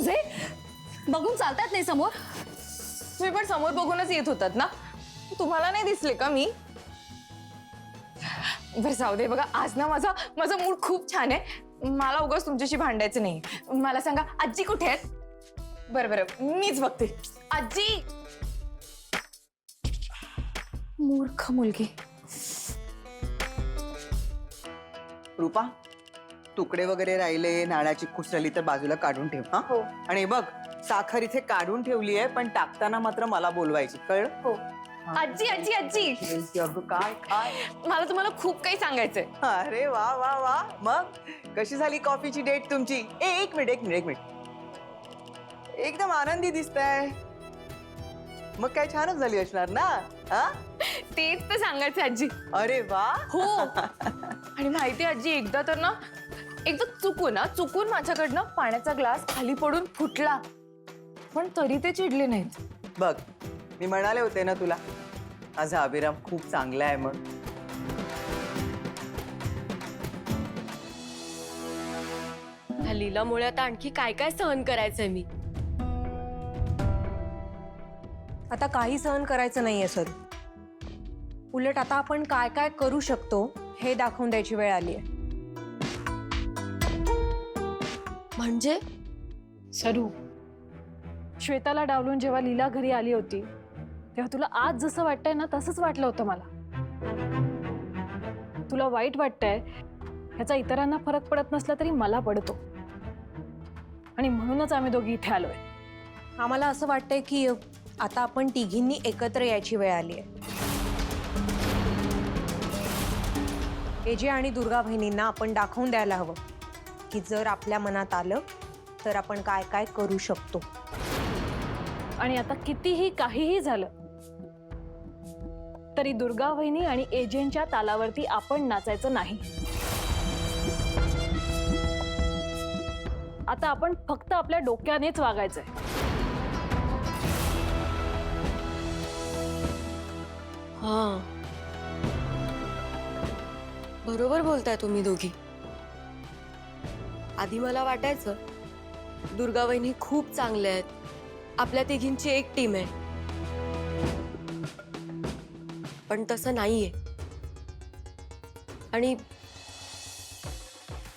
तुझे बघून चालतात नाही समोर? तुम्ही पण समोर बघूनच येत होतात ना, तुम्हाला नाही दिसले का मी? बरं जाऊ दे, बघा आज ना माझा मूड खूप छान आहे. मला उगाच तुमच्याशी भांडायचं नाही. मला सांगा आजी कुठे आहेत? बरं मीच बघते. आजी. मूर्ख मुलगी. रूपा, तुकडे वगैरे राहिले, नाळाची कुसरली तर बाजूला काढून ठेव. हा हो. आणि बघ, साखर इथे काढून ठेवली आहे, पण टाकताना मात्र मला बोलवायची, कळलं? हो. आजी आजी आजी, अगं काय काय? मला तुम्हाला खूप काही सांगायचंय. अरे वा वा वा. मग कशी झाली कॉफीची डेट तुमची? एक मिनिट. एकदम आनंदी दिसताय. मग काय छानच झाली असणार ना? हा? तेच तर सांगायचं आजी. अरे वा. हो. आणि माहिती आजी, एकदा चुकून माझ्याकडनं पाण्याचा ग्लास खाली पडून फुटला, पण तरी ते चिडले नाहीत. बघ, मी म्हणाले होते ना तुला, माझा अभिराम खूप चांगला आहे म्हणून. ह्या लीलामुळे आता आणखी काय काय सहन करायचंय मी. आता काही सहन करायचं नाहीये सर. उलट आता आपण काय काय करू शकतो हे दाखवून द्यायची वेळ आली आहे. म्हणजे सरू, श्वेताला डावलून जेव्हा लीला घरी आली होती तेव्हा तुला आज जसं वाटतंय ना तसंच वाटलं होतं मला. तुला वाईट वाटतंय ह्याचा इतरांना फरक पडत नसला तरी मला पडतो, आणि म्हणूनच आम्ही दोघी इथे आलोय. आम्हाला असं वाटतंय की आता आपण तिघींनी एकत्र यायची वेळ आली आहे. एजे आणि दुर्गा बहिणींना आपण दाखवून द्यायला हवं की जर आपल्या मनात आलं तर आपण काय काय करू शकतो. आणि आता कितीही काहीही झालं तरी दुर्गा वहिनी आणि एजेंटच्या तालावरती आपण नाचायचं नाही. आता आपण फक्त आपल्या डोक्यानेच वागायचंय. हा, बरोबर बोलताय तुम्ही दोघी. आधी मला वाटायचं दुर्गा वहिनी खूप चांगल्या आहेत, आपल्या तिघींची एक टीम आहे, पण तसं नाहीये. आणि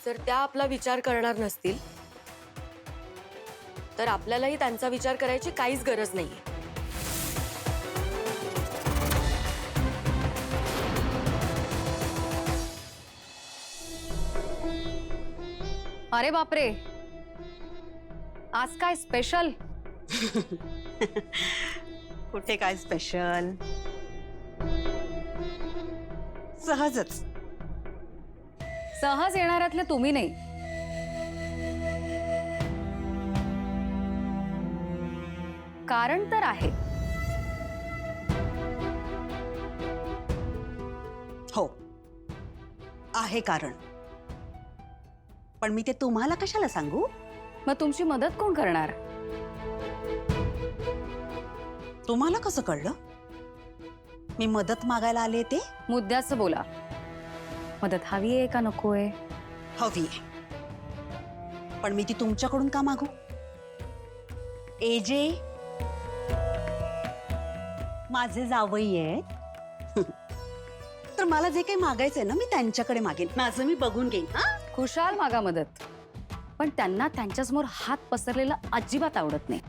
जर त्या आपला विचार करणार नसतील तर आपल्यालाही त्यांचा विचार करायची काहीच गरज नाहीये. अरे बापरे, आज काय स्पेशल? कुठे काय स्पेशल, सहजच. सहज येणाऱ्यातले तुम्ही नाही. कारण तर आहे. हो आहे कारण, पण मी ते तुम्हाला कशाला सांगू? मग तुमची मदत कोण करणार? तुम्हाला कसं कळलं मी मदत मागायला आले ते? मुद्द्याचं बोला. मदत हवी आहे का नकोय? हवी आहे, पण मी ती तुमच्याकडून का मागू? एजे माझे जावई आहेत तर मला जे काही मागायचंय ना मी त्यांच्याकडे मागेन. माझं मी बघून घेईन. हा, खुशाल मागा मदत, पण त्यांना त्यांच्यासमोर हात पसरलेला अजिबात आवडत नाही.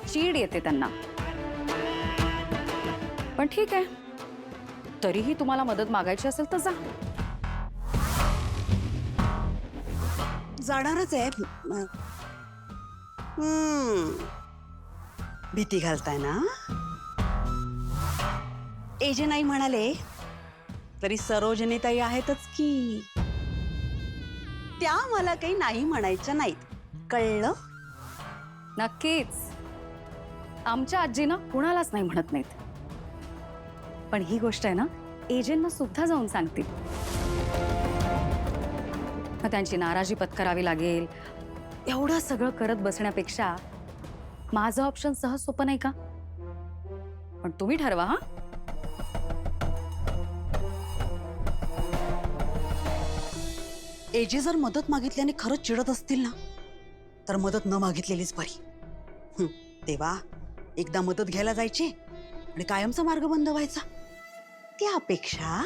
चीड येते त्यांना. पण ठीक आहे, तरीही तुम्हाला मदत मागायची असेल तर जा. जाणारच आहे. भीती घालताय ना? एजे नाही म्हणाले तरी सरोजनीताई आहेतच की. त्या मला काही नाही म्हणायच्या नाहीत, कळलं? नक्कीच. आमच्या आजीना कुणालाच नाही म्हणत नाहीत. पण ही गोष्ट आहे ना, एजेंना सुद्धा जाऊन सांगतील. मग त्यांची नाराजी पत्करावी लागेल. एवढं सगळं करत बसण्यापेक्षा माझं ऑप्शन सहज सोपं नाही का? पण तुम्ही ठरवा. हा, एजे जर मदत मागितल्याने खरंच चिडत असतील ना तर मदत न मागितलेलीच बरी. तेव्हा एकदा मदत घ्यायला जायची आणि कायमचा मार्ग बंद व्हायचा. त्यापेक्षा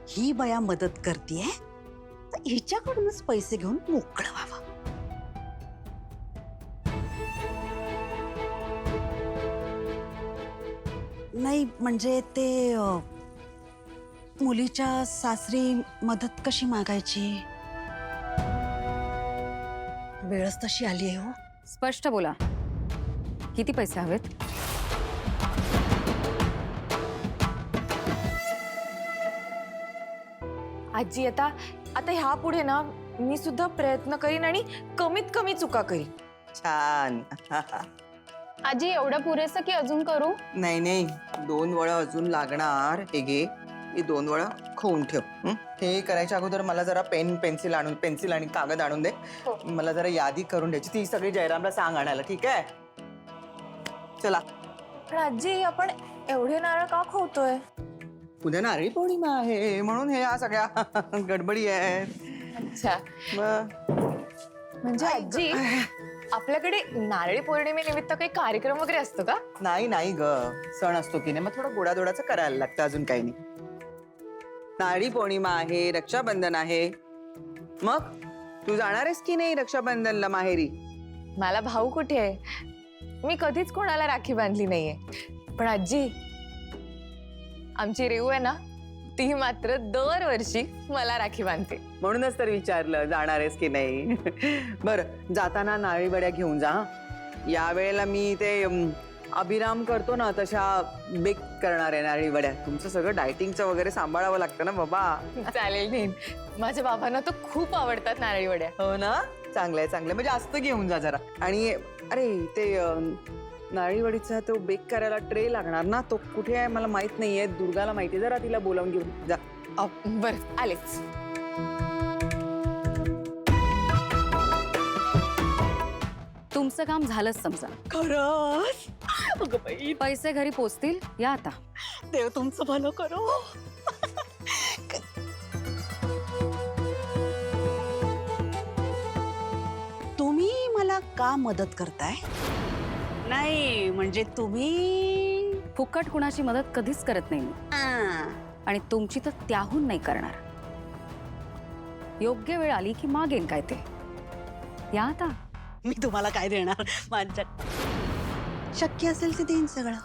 ही बया मदत करतीये तर हिच्याकडूनच पैसे घेऊन मोकळं व्हावं. नाही म्हणजे ते मुलीच्या सासरी मदत कशी मागायची? वेळच तशी आली आहे हो. स्पष्ट बोला, किती पैसे हवेत? आजी आता आता ह्या पुढे ना मी सुद्धा प्रयत्न करीन आणि कमीत कमी चुका करीन. छान. आजी एवढं पुरेसं की अजून करू? नाही नाही, 2 वळं अजून लागणार. हे घे, हे 2 वळं खाऊन ठेव. हं? हे करायच्या अगोदर मला जरा पेन्सिल आणि कागद आणून दे. मला जरा यादी करून द्यायची. ती सगळी जयरामला सांग आणायला. ठीक आहे? चला. पण आजी आपण एवढे नारळ का खावतोय? उद्या नारळी पौर्णिमा आहे म्हणून हे या सगळ्या गडबडी आहेत. अच्छा, मग म्हणजे आजी आपल्याकडे नारळी पौर्णिमेनिमित्त काही कार्यक्रम वगैरे असतो का? नाही ग, सण असतो की नाही मग थोडं गोडाधोडाचं करायला लागतं, अजून काही नाही. नारळी पौर्णिमा आहे, रक्षाबंधन आहे. मग तू जाणार आहेस की नाही रक्षाबंधनला माहेरी? मला भाऊ कुठे आहे? मी कधीच कोणाला राखी बांधली नाहीये. पण आजी आमची रेऊ आहे ना, ती मात्र दरवर्षी मला राखी बांधते. म्हणूनच तर विचारलं जाणार आहेस की नाही. बरं, जाताना नारळी वड्या घेऊन जा. या वेळेला मी ते अभिराम करतो ना तशा बेक करणार आहे नारळी वड्या. तुमचं सगळं डायटिंगचं वगैरे सांभाळावं लागतं ना बाबा. चालेल नाही, माझ्या बाबांना तर खूप आवडतात नारळी वड्या. हो ना, चांगलंय मग जास्त घेऊन जा जरा. आणि अरे ते नारळी वडीचा तो बेक करायला ट्रे लागणार ना, तो कुठे आहे मला माहित नाहीये. दुर्गाला माहिती, जरा तिला बोलावून घेऊन जा. बरं आलेच. तुमचं काम झालंच समजा. खरंच? अगं बाई, पैसे घरी पोचतील. या आता. देव तुमचं भलं करो. तुम्ही मला का मदत करताय? नाही म्हणजे तुम्ही फुकट कुणाची मदत कधीच करत नाही मी. आणि तुमची तर त्याहून नाही करणार. योग्य वेळ आली की मागेन काय ते. या आता. मी तुम्हाला काय देणार? माझ्या शक्य असेल ते देईन सगळं.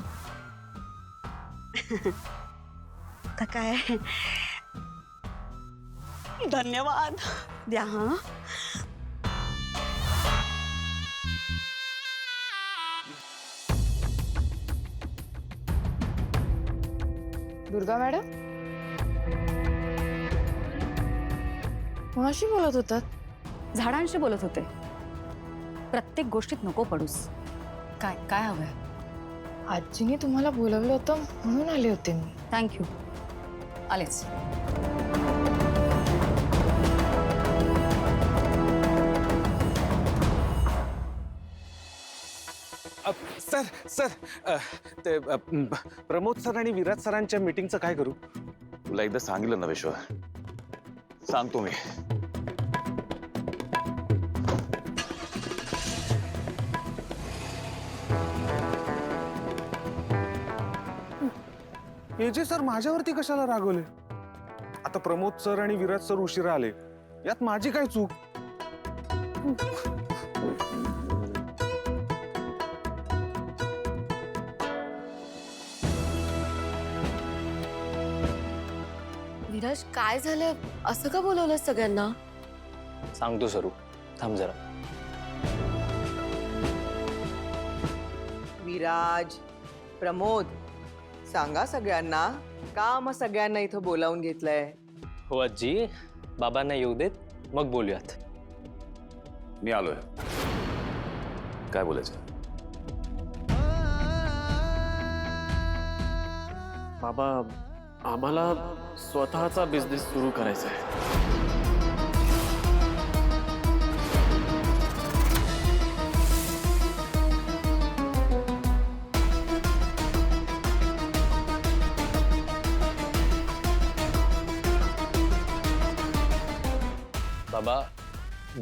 तर काय, धन्यवाद. द्या. हा, दुर्गा मॅडम कोणाशी बोलत होतात? झाडांशी बोलत होते. प्रत्येक गोष्टीत नको पडूस. काय काय हवंय? आजीने तुम्हाला बोलवलं होतं म्हणून आले होते मी. थँक्यू. आलेच. सर सर ते प्रमोद सर आणि विराज सरांच्या मीटिंगचं काय करू? तुला एकदा सांगितलं ना विश्व, सांगतो मी. एजे सर माझ्यावरती कशाला रागवले? आता प्रमोद सर आणि विराज सर उशिरा आले, यात माझी काय चूक? विराज काय झालं? असं का बोलवलं सगळ्यांना? सांगतो सरू, थांब जरा. विराज, प्रमोद, सांगा सगळ्यांना का मग सगळ्यांना इथं बोलावून घेतलंय. हो आजी, बाबांना येऊ देत, मग बोलूयात. मी आलोय. काय बोलायचं? बाबा, आम्हाला स्वतःचा बिझनेस सुरू करायचा आहे. बाबा,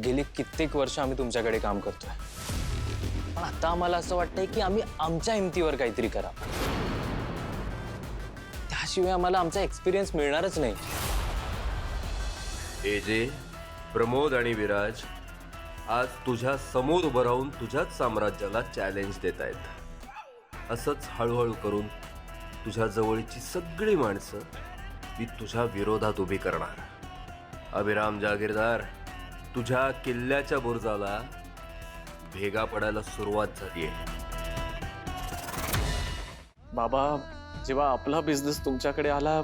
गेली कित्येक वर्ष आम्ही तुमच्याकडे काम करतोय, पण आता आम्हाला असं वाटतंय की आम्ही आमच्या हिमतीवर काहीतरी करावं. त्याशिवाय आम्हाला आमचा एक्सपिरियन्स मिळणारच नाही. एजे, प्रमोद आणि विराज आज तुझ्या समोर उभं राहून तुझ्याच साम्राज्याला चॅलेंज देत आहेत. असंच हळूहळू करून तुझ्या जवळची सगळी माणसं मी तुझ्या विरोधात उभी करणार. अभिराम जागीरदार, तुझ्या किल्ल्याच्या बुर्जाला भेगा पडायला सुरुवात झालीये. बाबा, जेव्हा आपला बिझनेस तुमच्याकडे आला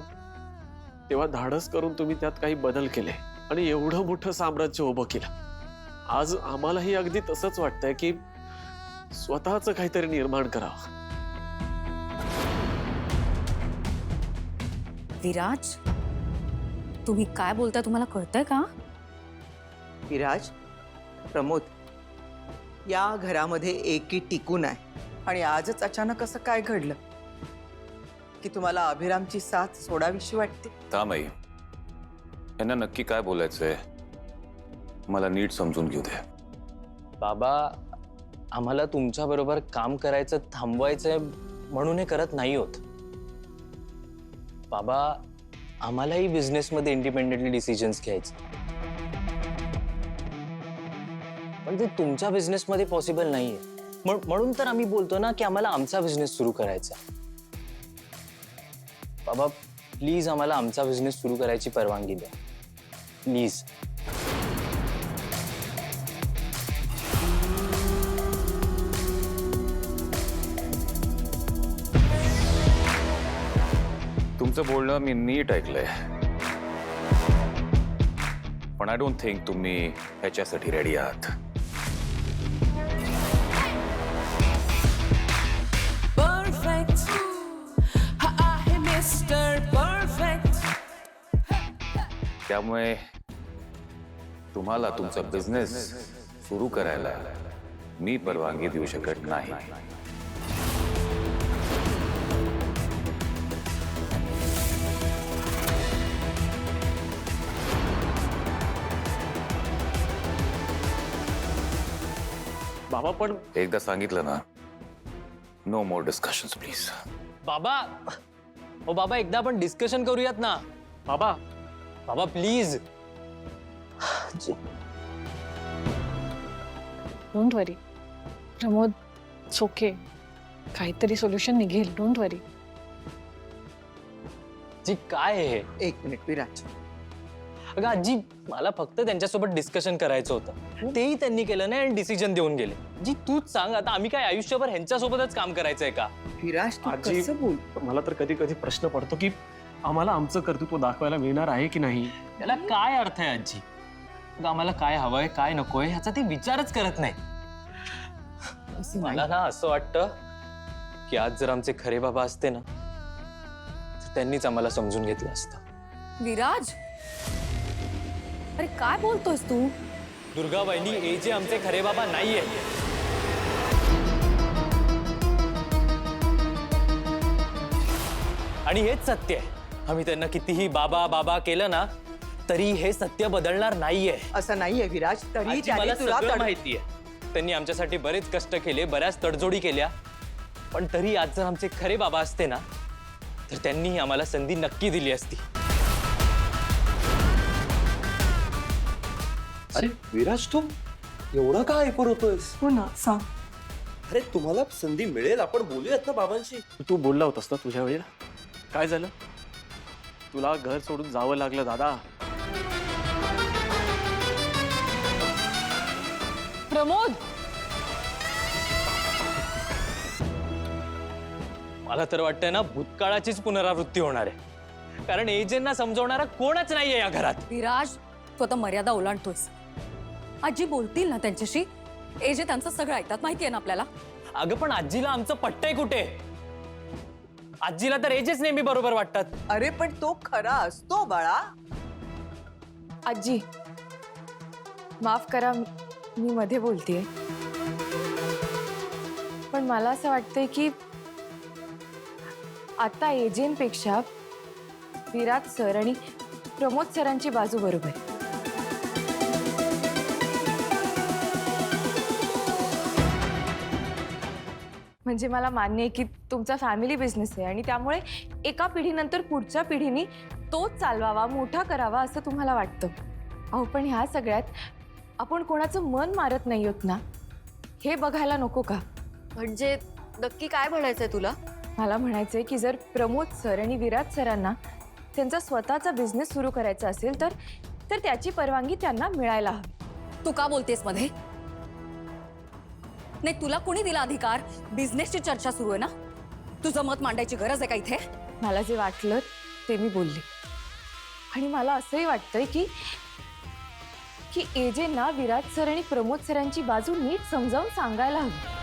तेव्हा धाडस करून तुम्ही त्यात काही बदल केले आणि एवढं मोठं साम्राज्य उभं केलं. आज आम्हालाही अगदी तसंच वाटतंय की स्वतःच काहीतरी निर्माण करावं. विराज, तुम्ही काय बोलताय तुम्हाला कळतंय का? विराज, प्रमोद, या घरामध्ये एकी टिकून आहे आणि आजच अचानक असं काय घडलं की तुम्हाला अभिरामची साथ सोडावीशी वाटते? थांब आई, यांना नक्की काय बोलायचंय मला नीट समजून घेऊ दे. बाबा, आम्हाला तुमच्या बरोबर काम करायचं थांबवायचंय म्हणून हे करत नाही होत. बाबा, आम्हालाही बिझनेसमध्ये इंडिपेंडेंटली डिसिजन्स घ्यायचे, पण ते तुमच्या बिझनेसमध्ये पॉसिबल नाहीये. म्हणून तर आम्ही बोलतो ना की आम्हाला आमचा बिझनेस सुरू करायचा. बाबा, प्लीज आम्हाला आमचा बिझनेस सुरू करायची परवानगी द्या, प्लीज. तुमचं बोलणं मी नीट ऐकलंय, पण आय डोंट थिंक तुम्ही ह्याच्यासाठी रेडी आहात. त्यामुळे तुम्हाला तुमचा बिझनेस सुरू करायला मी परवानगी देऊ शकत नाही. बाबा, पण एकदा सांगितलं ना, नो मोर डिस्कशन्स प्लीज. बाबा, ओ बाबा, एकदा आपण डिस्कशन करूयात ना. बाबा, बाबा please. Don't worry Pramod, it's okay, काहीतरी सोल्युशन निघेल. डोंट वरी. जी काय आहे? एक मिनिट विराज, अगं आजी, मला फक्त त्यांच्यासोबत डिस्कशन करायचं होतं, तेही त्यांनी केलं नाही आणि डिसिजन देऊन गेले. जी तूच सांग, आता आम्ही काय आयुष्यभर ह्यांच्यासोबतच काम करायचंय का? विराज, तू आजी, कसं बोल? मला तर कधी कधी प्रश्न पडतो की आम्हाला आमचं कर्तृत्व दाखवायला मिळणार आहे की नाही. त्याला काय अर्थ आहे आजी? अगं, आम्हाला काय हवंय काय नकोय ह्याचा ते विचारच करत नाही. मला ना असं वाटतं की आज जर आमचे खरे बाबा असते ना, तर त्यांनीच आम्हाला समजून घेतलं असतं. विराज, अरे काय बोलतोयस तू? दुर्गा वहिनी, हे जे आमचे खरे बाबा नाहीये. आणि हेच सत्य आहे. आम्ही त्यांना कितीही बाबा बाबा केलं ना, तरी हे सत्य बदलणार नाहीये. असं नाहीये विराज, तरी आजी, त्याने मला तुला सगळं माहितीये. त्यांनी आमच्यासाठी बरेच कष्ट केले, बऱ्याच तडजोडी केल्या, पण तरी आज जर आमचे खरे बाबा असते ना, तर त्यांनी आम्हाला संधी नक्की दिली असती. अरे विराज, तू एवढा का ऐकून होतोयस? हो ना, सांग. अरे तुम्हाला संधी मिळेल, आपण बोलूयात ना बाबांशी. तू बोलला होतास ना तुझ्या वेळेला. काय झालं? तुला घर सोडून जावं लागलं दादा. प्रमोद, मला तर वाटतंय ना, भूतकाळाचीच पुनरावृत्ती होणार आहे, कारण एजेंना समजवणारा कोणच नाहीये या घरात. विराज, तू आता मर्यादा ओलांडतोयस. आजी बोलतील ना त्यांच्याशी, एजे त्यांचं सगळं ऐकतात, माहितीये ना आपल्याला. अगं, पण आजीला आमचं पट्टय कुठे? आजीला तर एजेच नेहमी बरोबर वाटतात. अरे पण तो खरा असतो बाळा. आजी, माफ करा, मी मध्ये बोलतेय, पण मला असं वाटतंय की आता एजेंपेक्षा विराज सर आणि प्रमोद सरांची बाजू बरोबर. म्हणजे मला मान्य आहे की तुमचा फॅमिली बिझनेस आहे आणि त्यामुळे एका पिढीनंतर पुढच्या पिढीने तोच चालवावा, मोठा करावा असं तुम्हाला वाटतं. अहो पण ह्या सगळ्यात आपण कोणाचं मन मारत नाही आहोत ना, हे बघायला नको का? म्हणजे नक्की काय म्हणायचंय तुला? मला म्हणायचंय की जर प्रमोद सर आणि विराज सरांना त्यांचा स्वतःचा बिझनेस सुरू करायचा असेल तर त्याची परवानगी त्यांना मिळायला हवी. तू का बोलतेस मध्ये? नाही, तुला कोणी दिला अधिकार? बिझनेसची चर्चा सुरू आहे ना, तुझं मत मांडायची गरज आहे का इथे? मला जे वाटलं ते मी बोलले. आणि मला असंही वाटतंय की एजेंना विराज सर आणि प्रमोद सरांची बाजू नीट समजावून सांगायला हवी.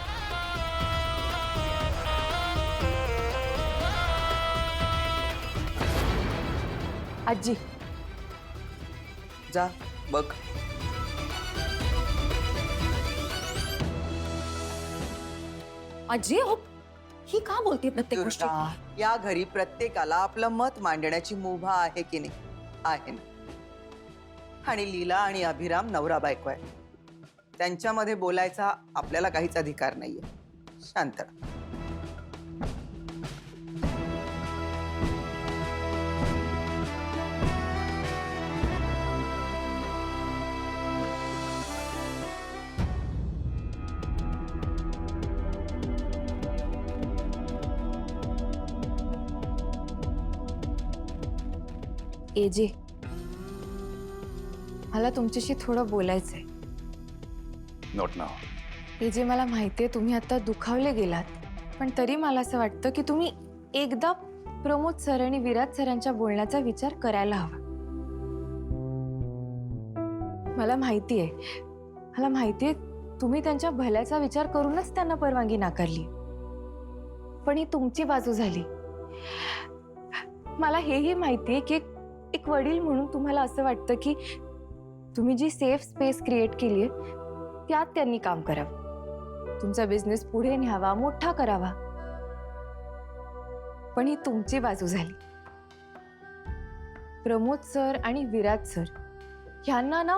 आजी जा बघ. आजी, अहो, ही का बोलते प्रत्येक गोष्टी? दुर्गा, या घरी प्रत्येकाला आपलं मत मांडण्याची मुभा आहे की नाही? आहे ना. आणि लीला आणि अभिराम नवरा बायको आहे, त्यांच्यामध्ये बोलायचा आपल्याला काहीच अधिकार नाहीये. शांत राहा. एजे, मला तुमच्याशी थोडं बोलायचंय. Not now. एजे, मला माहितीये तुम्ही आता दुखावले गेलात, पण तरी मला असं वाटतं की तुम्ही एकदा प्रमोद सर आणि विराज सरांच्या बोलण्याचा विचार करायला हवा. मला माहितीये तुम्ही त्यांच्या भल्याचा विचार करूनच त्यांना परवानगी नाकारली, पण ही तुमची बाजू झाली. मला हेही माहितीये की एक वडील म्हणून तुम्हाला असं वाटतं की तुम्ही जी सेफ स्पेस क्रिएट केली आहे त्यात त्यांनी काम करावं, तुमचा बिझनेस पुढे न्यावा, मोठा करावा. पण ही तुमची बाजू झाली. प्रमोद सर आणि विराज सर ह्यांना ना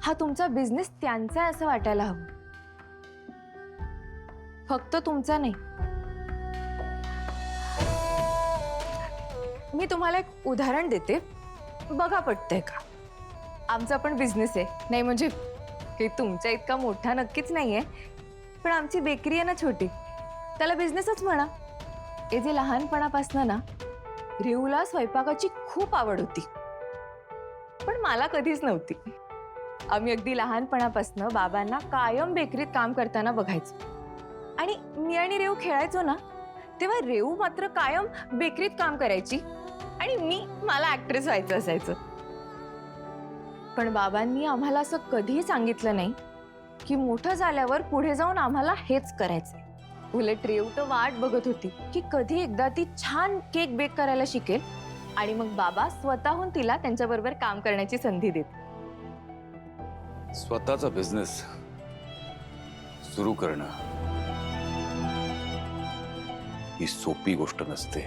हा तुमचा बिझनेस त्यांचा आहे असं वाटायला हवं, फक्त तुमचा नाही. मी तुम्हाला एक उदाहरण देते, बघा पटतंय का. आमचा पण बिझनेस आहे, नाही म्हणजे काही तुमच्या इतका मोठा नक्कीच नाहीये, पण आमची बेकरी आहे ना छोटी, त्याला बिझनेसच म्हणा. हे जे लहानपणापासून ना रेऊला स्वयंपाकाची खूप आवड होती, पण मला कधीच नव्हती. आम्ही अगदी लहानपणापासून बाबांना कायम बेकरीत काम करताना बघायचो, आणि मी आणि रेऊ खेळायचो ना तेव्हा रेऊ मात्र कायम बेकरीत काम करायची आणि मला ऍक्ट्रेस व्हायचं असायचं. पण बाबांनी आम्हाला असं कधीही सांगितलं नाही की मोठं झाल्यावर पुढे जाऊन आम्हाला हेच करायचंय. उलट रेऊ तर वाट बघत होती की कधी एकदा ती छान केक बेक करायला शिकेल आणि मग बाबा स्वतःहून तिला त्यांच्याबरोबर काम करण्याची संधी देत. स्वतःचा बिझनेस सुरू करणं ही सोपी गोष्ट नसते,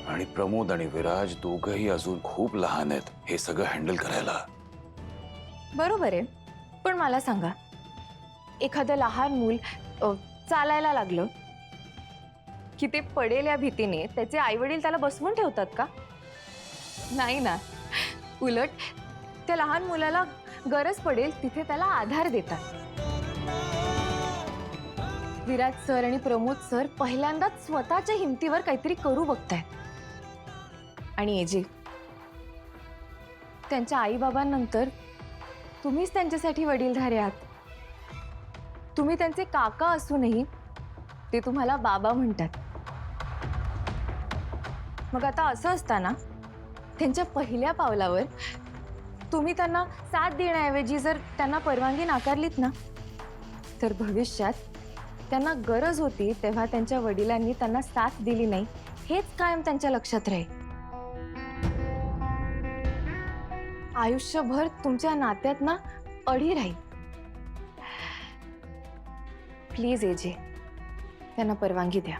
आणि प्रमोद आणि विराज दोघंही अजून खूप लहान आहेत हे सगळं हँडल करायला. बरोबर आहे, पण मला सांगा, एखादं लहान मूल चालायला लागलं की ते पडेल या भीतीने त्याचे आईवडील त्याला बसवून ठेवतात का? नाही ना. उलट त्या लहान मुलाला गरज पडेल तिथे त्याला आधार देतात. विराज सर आणि प्रमोद सर पहिल्यांदाच स्वतःच्या हिमतीवर काहीतरी करू बघतायत. आणि एजे, त्यांच्या आई बाबांनंतर तुम्हीच त्यांच्यासाठी वडीलधारे आहात. तुम्ही त्यांचे काका असूनही ते तुम्हाला बाबा म्हणतात. मग आता असं असताना त्यांच्या पहिल्या पावलावर तुम्ही त्यांना साथ देण्याऐवजी जर त्यांना परवानगी नाकारलीत ना, तर भविष्यात त्यांना गरज होती तेव्हा त्यांच्या वडिलांनी त्यांना साथ दिली नाही हेच कायम त्यांच्या लक्षात राहील. आयुष्यभर तुमच्या नात्यात ना अडी राहील. प्लीज एजे, त्यांना परवानगी द्या.